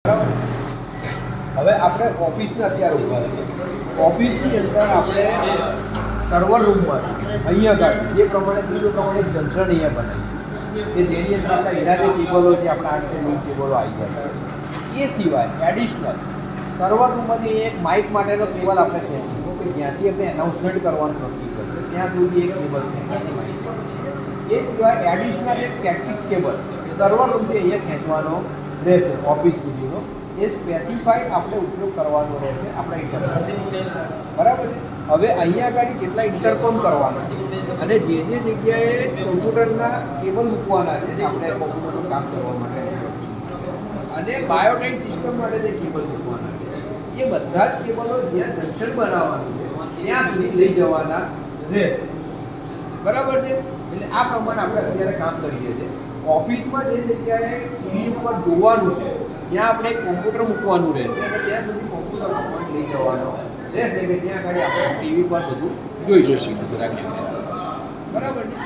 હવે આપણે ઓફિસના અત્યારે ઉભા રહીએ. ઓફિસની અંદર આપણે સર્વર રૂમમાં અહીંયા આગળ જે પ્રમાણે બીજો પ્રમાણે એક જંક્શન અહીંયા બનાવીશું કે જેની અંદર આપણા હીરાની કેબલો છે, આપણા 8 કેબલો આવી જાય. એ સિવાય એડિશનલ સર્વર રૂમમાંથી એક માઇક માટેનો કેબલ આપણે ખેંચીશું કે જ્યાંથી આપણે એનાઉન્સમેન્ટ કરવાનું નક્કી કરીએ ત્યાં સુધી એક કેબલ ખેંચાશે. એ સિવાય એડિશનલ એક કેટ6 કેબલ સર્વર રૂમથી અહીંયા ખેંચવાનો રહેશે ઓફિસ સુધીનો. એ સ્પેસિફાઈડ આપણે ઉપયોગ કરવાનો રહેશે આપણા ઇન્ટરકોમ. બરાબર છે. હવે અહીંયા આગળ જેટલા ઇન્ટરકોમ કરવાના અને જે જગ્યાએ કોમ્પ્યુટરના કેબલ મૂકવાના છે આપણે કોમ્પ્યુટરનું કામ કરવા માટે અને બાયોટાઇપ સિસ્ટમ માટે જે કેબલ મૂકવાના છે એ બધા જ કેબલો જ્યાં જંક્શન બનાવવાનું છે ત્યાં સુધી લઈ જવાના રહેશે. બરાબર છે. એટલે આ પ્રમાણે આપણે અત્યારે કામ કરીએ છીએ. ઓફિસમાં જે જગ્યાએ ટીવી ઉપર જોવાનું છે ત્યાં આપણે કોમ્પ્યુટર મૂકવાનું રહેશે અને ત્યાં સુધી કોમ્પ્યુટરનો પોઈન્ટ લઈ જવાનો રહેશે કે ત્યાં આગળ આપણે ટીવી પર બધું જોઈ શકીશું બધા કેમેરા. બરાબર ને.